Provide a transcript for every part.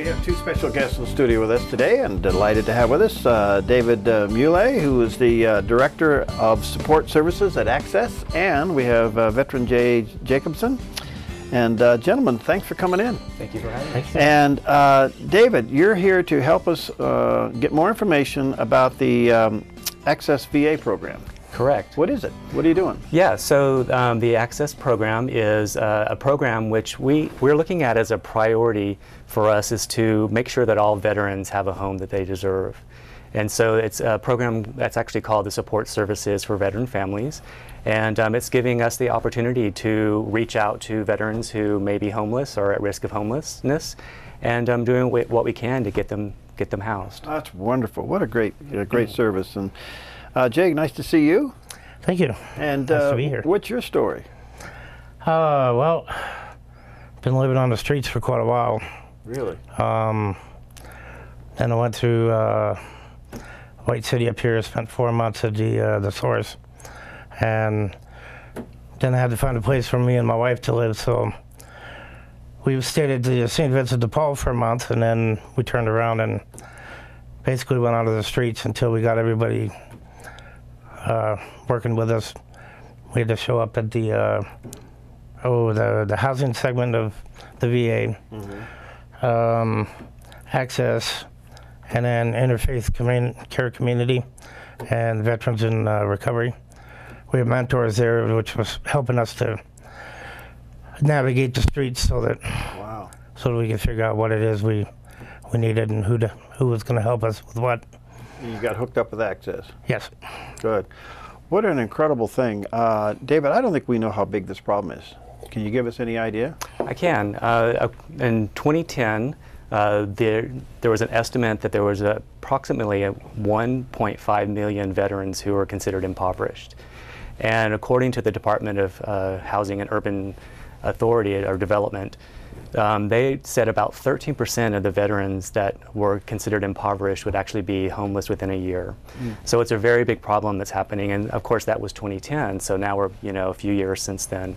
We have two special guests in the studio with us today, and delighted to have with us David Mulig, who is the Director of Support Services at Access, and we have veteran Jay Jacobson. And gentlemen, thanks for coming in. Thank you for having us. And David, you're here to help us get more information about the Access VA program. Correct. What is it? What are you doing? Yeah, so the Access program is a program which we're looking at as a priority for us, is to make sure that all veterans have a home that they deserve. And so it's a program that's actually called the Support Services for Veteran Families. And it's giving us the opportunity to reach out to veterans who may be homeless or at risk of homelessness, and doing what we can to get them housed. That's wonderful. What a great service. And Jay, nice to see you. Thank you. And nice to be here. What's your story? Well, been living on the streets for quite a while. Really? Then I went to White City up here, spent 4 months at the source, and then I had to find a place for me and my wife to live, so we stayed at the St. Vincent de Paul for a month, and then we turned around and basically went out of the streets until we got everybody working with us. We had to show up at the housing segment of the VA, Access, and then Interfaith Care Community and Veterans in Recovery. We have mentors there, which was helping us to navigate the streets so that we could figure out what it is we needed and who was going to help us with what. You got hooked up with Access? Yes. Good. What an incredible thing. David, I don't think we know how big this problem is. Can you give us any idea? I can. In 2010, there was an estimate that there was approximately 1.5 million veterans who were considered impoverished. And according to the Department of Housing and Urban Authority or Development, they said about 13% of the veterans that were considered impoverished would actually be homeless within a year. So it's a very big problem that's happening, and of course that was 2010, so now we're a few years since then.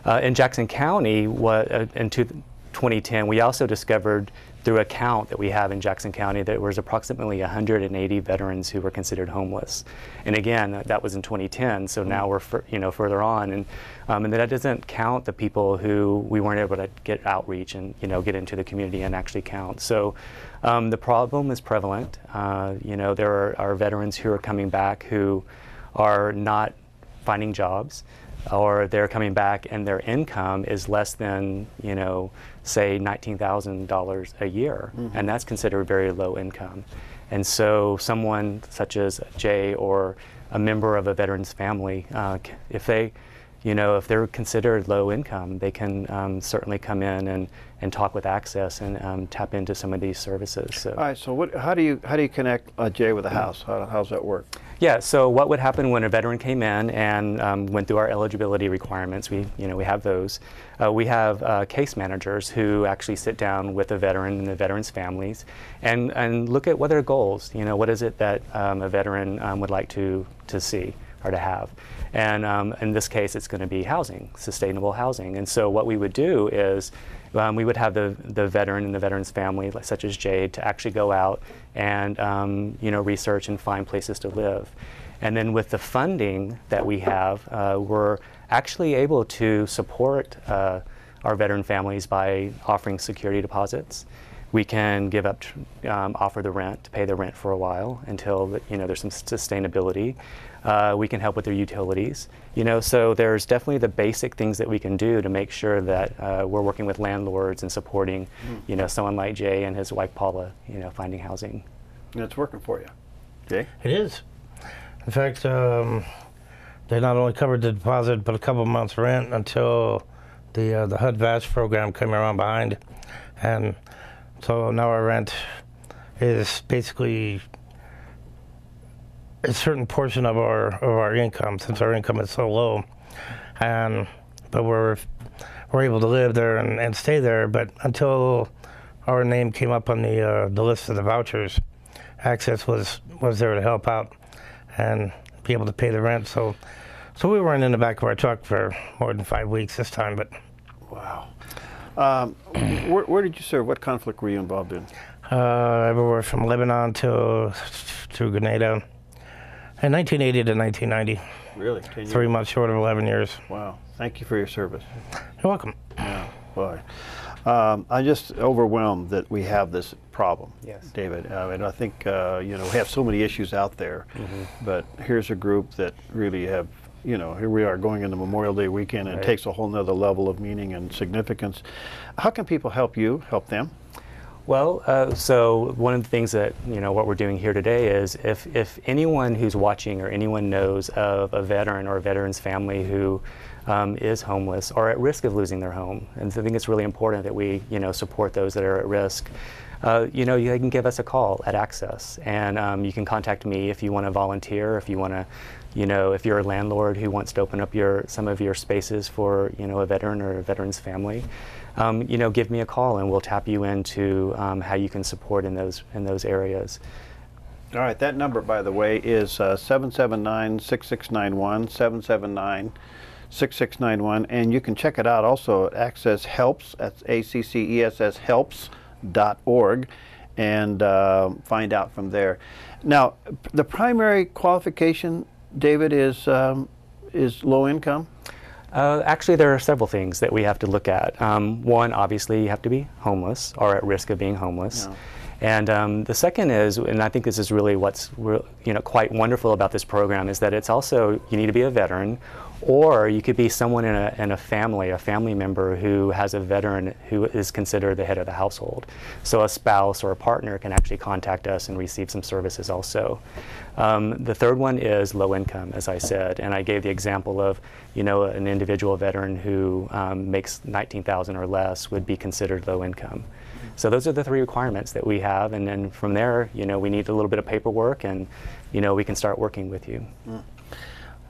In Jackson County, in 2010, we also discovered through a count that we have in Jackson County that there was approximately 180 veterans who were considered homeless. And again, that was in 2010, so now we're further on, and that doesn't count the people who we weren't able to get outreach and get into the community and actually count. So the problem is prevalent. There are veterans who are coming back who are not finding jobs, or they're coming back and their income is less than, say $19,000 a year, and that's considered very low income. And so someone such as Jay or a member of a veteran's family, if they're considered low income, they can certainly come in and talk with Access and tap into some of these services. So. All right. So how do you connect Jay with a house? How's that work? Yeah. So what would happen when a veteran came in and went through our eligibility requirements? We have those. We have case managers who actually sit down with the veteran and the veteran's families and look at what their goals. What is it that a veteran would like to see or to have. And in this case, it's going to be housing, sustainable housing. And so what we would do is we would have the veteran and the veteran's family, such as Jade, to actually go out and research and find places to live. And then with the funding that we have, we're actually able to support our veteran families by offering security deposits. We can give up, offer the rent, to pay the rent for a while until there's some sustainability. We can help with their utilities. So there's definitely the basic things that we can do to make sure that we're working with landlords and supporting, someone like Jay and his wife Paula, finding housing. And it's working for you, Jay? It is. In fact, they not only covered the deposit, but a couple of months' rent until the HUD VASH program came around behind, and so now our rent is basically a certain portion of our income, since our income is so low, but we're able to live there and stay there. But until our name came up on the list of the vouchers, Access was there to help out and be able to pay the rent. So we weren't in the back of our truck for more than 5 weeks this time. But wow. Where did you serve? What conflict were you involved in? Everywhere from Lebanon to Grenada. In 1980 to 1990. Really? 10 years? 3 months short of 11 years. Wow. Thank you for your service. You're welcome. Yeah, boy. I'm just overwhelmed that we have this problem, Yes. David. And I think, you know, we have so many issues out there, but here's a group that really have, you know, here we are going into Memorial Day weekend, and it takes a whole nother level of meaning and significance. How can people help you, help them? Well, so one of the things that, you know, what we're doing here today is if anyone who's watching or anyone knows of a veteran or a veteran's family who is homeless or at risk of losing their home, and so I think it's really important that we, you know, support those that are at risk. You know, you can give us a call at Access, and you can contact me if you want to volunteer, if you want to, you know, if you're a landlord who wants to open up some of your spaces for, you know, a veteran or a veteran's family. You know, give me a call and we'll tap you into how you can support in those areas. All right, that number, by the way, is 779-6691, 779-6691, and you can check it out also at Access Helps, that's ACCESS Helps.org, and find out from there. Now, the primary qualification, David, is low income? Actually, there are several things that we have to look at. One, obviously, you have to be homeless or at risk of being homeless. Yeah. And the second is, and I think this is really what's you know, quite wonderful about this program, is that it's also, you need to be a veteran, or you could be someone in a family member who has a veteran who is considered the head of the household. So a spouse or a partner can actually contact us and receive some services also. The third one is low income, as I said, and I gave the example of, you know, an individual veteran who makes $19,000 or less would be considered low income. So those are the three requirements that we have, and then from there, you know, we need a little bit of paperwork, and, you know, we can start working with you.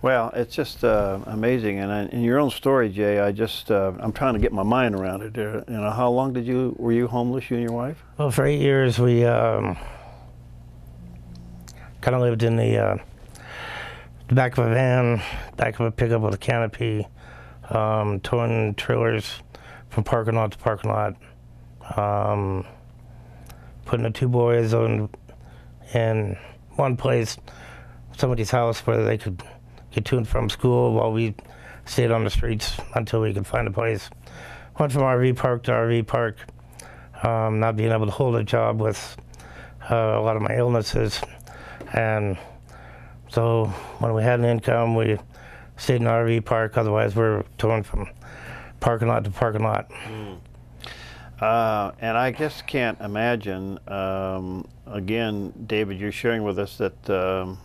Well, it's just amazing, and in your own story, Jay, I'm trying to get my mind around it. You know, how long were you homeless, you and your wife? Well, for 8 years, we kind of lived in the back of a van, back of a pickup with a canopy, towing trailers from parking lot to parking lot, putting the two boys in one place, somebody's house where they could get to and from school while we stayed on the streets until we could find a place. Went from RV park to RV park, not being able to hold a job with a lot of my illnesses. And so when we had an income, we stayed in the RV park, otherwise we're touring from parking lot to parking lot. And I just can't imagine, again, David, you're sharing with us that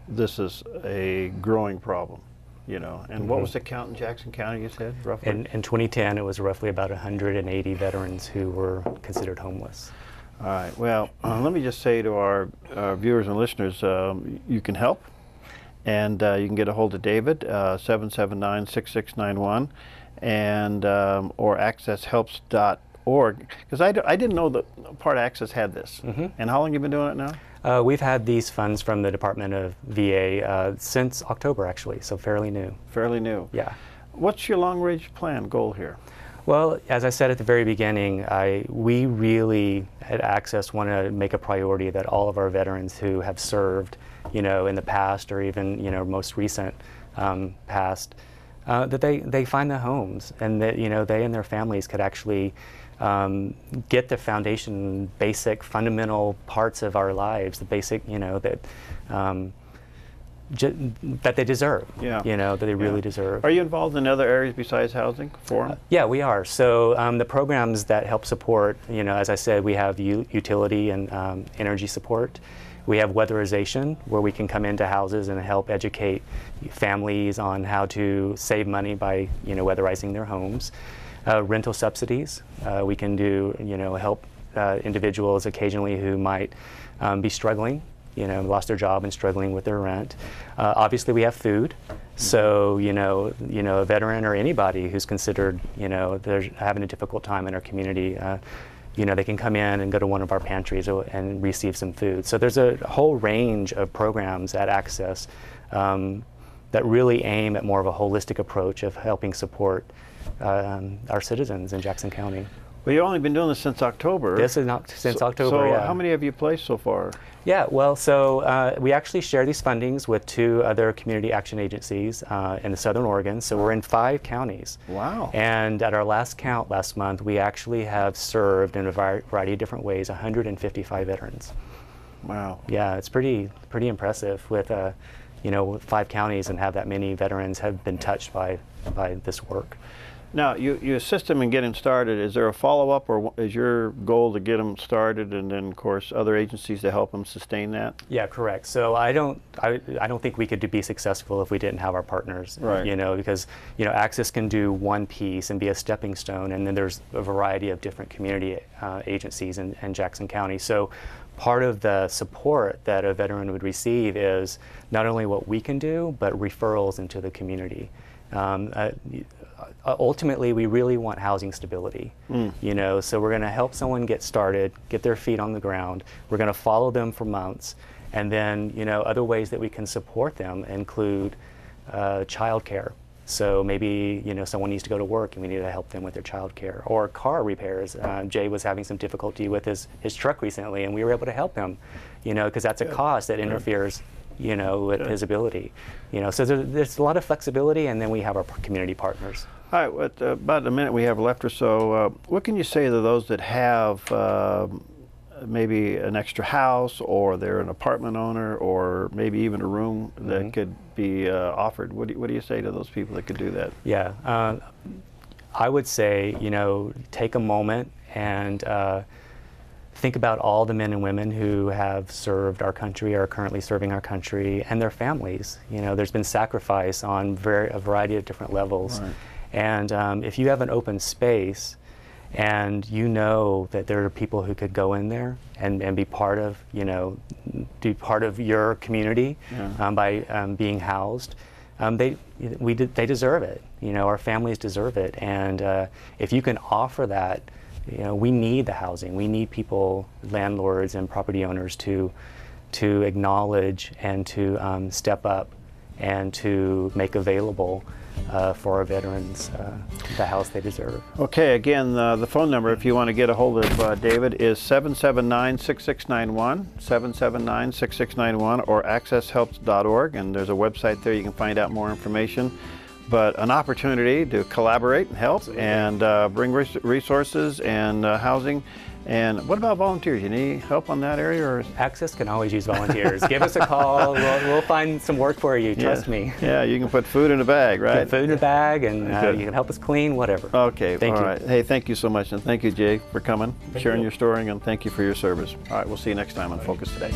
this is a growing problem, you know. And what was the count in Jackson County, you said, roughly? In 2010, it was roughly about 180 veterans who were considered homeless. All right, well, let me just say to our viewers and listeners, you can help, and you can get a hold of David, 779-6691, and or accesshelps.org, because I didn't know that part of Access had this. And how long have you been doing it now? We've had these funds from the Department of VA since October, actually, so fairly new. Fairly new. Yeah. What's your long-range plan goal here? Well, as I said at the very beginning, we really at Access want to make a priority that all of our veterans who have served, you know, in the past or even, you know, most recent past, that they find their homes, and that, you know, they and their families could actually get the foundation, basic, fundamental parts of our lives, the basic, you know, that that they deserve, you know, that they really deserve. Are you involved in other areas besides housing for them? Yeah, we are. So the programs that help support, you know, as I said, we have utility and energy support. We have weatherization, where we can come into houses and help educate families on how to save money by, you know, weatherizing their homes. Rental subsidies, we can do, you know, help individuals occasionally who might be struggling, you know, lost their job and struggling with their rent. Obviously, we have food. So, you know, a veteran or anybody who's considered, you know, they're having a difficult time in our community, you know, they can come in and go to one of our pantries and receive some food. So there's a whole range of programs at Access that really aim at more of a holistic approach of helping support our citizens in Jackson County. Well, you've only been doing this since October. This is not since October, So yeah. how many have you placed so far? Yeah, well, so we actually share these fundings with 2 other community action agencies in the Southern Oregon. So we're in 5 counties. Wow. And at our last count last month, we actually have served in a variety of different ways 155 veterans. Wow. Yeah, it's pretty impressive with you know, 5 counties and have that many veterans have been touched by this work. Now, you assist them in getting started. Is there a follow-up, or is your goal to get them started and then, of course, other agencies to help them sustain that? Yeah, correct. So I don't think we could be successful if we didn't have our partners. Right. You know, because, you know, Access can do one piece and be a stepping stone, and then there's a variety of different community agencies in Jackson County. So part of the support that a veteran would receive is not only what we can do, but referrals into the community. Ultimately, we really want housing stability, you know, so we're going to help someone get started, get their feet on the ground. We're going to follow them for months, and then, you know, other ways that we can support them include child care. So maybe, you know, someone needs to go to work and we need to help them with their child care, or car repairs. Jay was having some difficulty with his truck recently, and we were able to help him, you know, because that's a cost that interferes, you know, with his ability. You know, so there's a lot of flexibility, and then we have our community partners. All right, with about a minute we have left or so, what can you say to those that have maybe an extra house, or they're an apartment owner, or maybe even a room that could be offered? What do you say to those people that could do that? Yeah, I would say, you know, take a moment and think about all the men and women who have served our country, are currently serving our country, and their families. You know, there's been sacrifice on a variety of different levels. Right. And if you have an open space and you know that there are people who could go in there and be part of, you know, be part of your community by being housed, they deserve it. You know, our families deserve it. And if you can offer that, you know, we need the housing. We need people, landlords and property owners, to acknowledge and to step up and to make available for our veterans the house they deserve. Okay, again, the phone number, if you want to get a hold of David, is 779-6691, 779-6691, or accesshelps.org, and there's a website there you can find out more information. But an opportunity to collaborate and help and bring resources and housing. And what about volunteers? You need help on that area? Or? Access can always use volunteers. Give us a call. We'll find some work for you. Trust me. Yeah, you can put food in a bag, right? Put food in a bag, and you can help us clean, whatever. Okay, thank you. All right. Hey, thank you so much, and thank you, Jay, for coming, sharing your story, and thank you for your service. All right, we'll see you next time on Focus Today.